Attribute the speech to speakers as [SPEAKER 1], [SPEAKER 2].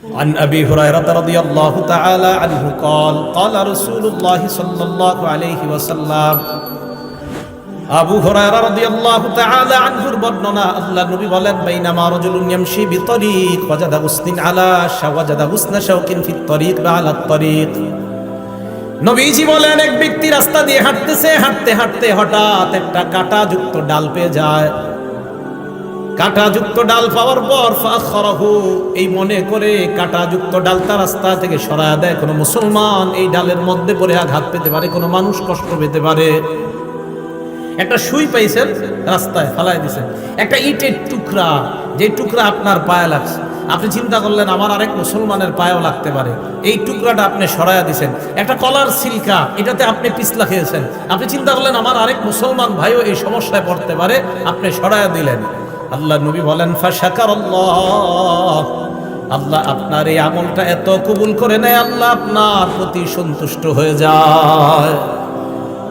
[SPEAKER 1] عن أبي هريرة رضي الله تعالى عنه قال قال رسول الله صلى الله عليه وسلم আবু হুরায়রা রাদিয়াল্লাহু তাআলা আনহুর বর্ণনা, আল্লাহ নবী বলেন, বাইনামা রাজুলুন ইয়ামশি বিতরিক ওয়াজাদা হুসনিন আলা শাওয়াজাদা হুসনা শাওকিন ফিত তরিক বা আলা তরিক। নবীজি বলেন, এক ব্যক্তি রাস্তা দিয়ে হাঁটতেছে, হাঁটতে হাঁটতে হঠাৎ একটা কাঁটাযুক্ত ডাল পেয়ে যায়। কাঁটাযুক্ত ডাল পাওয়ার পর ফাখরাহু, এই মনে করে কাঁটাযুক্ত ডালটা রাস্তা থেকে সরায়া দেয়, কোনো মুসলমান এই ডালের মধ্যে পড়ে আঘাত পেতে পারে, কোনো মানুষ কষ্ট পেতে পারে। একটা সুই পাইছেন, রাস্তায় ফালাই দিয়েছেন, একটা ইটের টুকরা, যে টুকরা আপনার পায়ে লাগছে, আপনি চিন্তা করলেন আমার আরেক মুসলমানের পায়েও লাগতে পারে, এই টুকরাটা আপনি সরাইয়া দিয়েছেন। একটা কলার সিলকা, এটাতে আপনি পিছলা খেয়েছেন, আপনি চিন্তা করলেন আমার আরেক মুসলমান ভাইও এই সমস্যায় পড়তে পারে, আপনি সরাইয়া দিলেন। আল্লাহ নবী বলেন, ফাশাকারাল্লাহ, আল্লাহ আপনার এই আমলটা এত কবুল করে নেয়, আল্লাহ আপনার প্রতি সন্তুষ্ট হয়ে যায়।